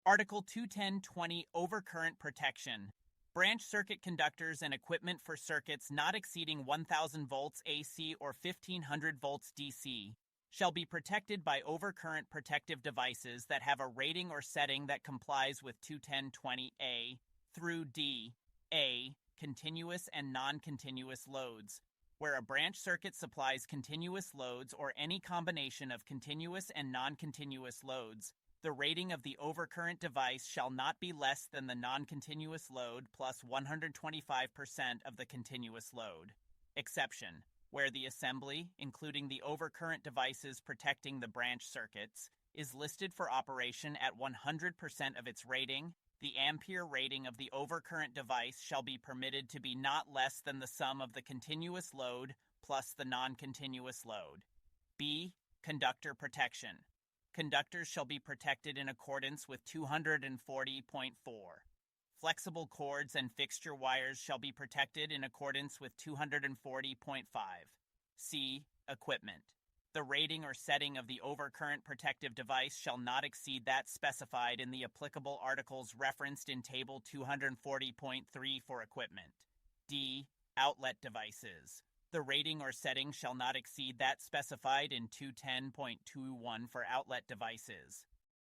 Article 210.20 Overcurrent Protection. Branch circuit conductors and equipment for circuits not exceeding 1000 volts AC or 1500 volts DC shall be protected by overcurrent protective devices that have a rating or setting that complies with 210.20A through D. A. Continuous and non-continuous loads. Where a branch circuit supplies continuous loads or any combination of continuous and non-continuous loads, the rating of the overcurrent device shall not be less than the non-continuous load plus 125% of the continuous load. Exception: where the assembly, including the overcurrent devices protecting the branch circuits, is listed for operation at 100% of its rating, the ampere rating of the overcurrent device shall be permitted to be not less than the sum of the continuous load plus the non-continuous load. B. Conductor protection. Conductors shall be protected in accordance with 240.4. Flexible cords and fixture wires shall be protected in accordance with 240.5. C. Equipment. The rating or setting of the overcurrent protective device shall not exceed that specified in the applicable articles referenced in Table 240.3 for equipment. D. Outlet devices. The rating or setting shall not exceed that specified in 210.21 for outlet devices.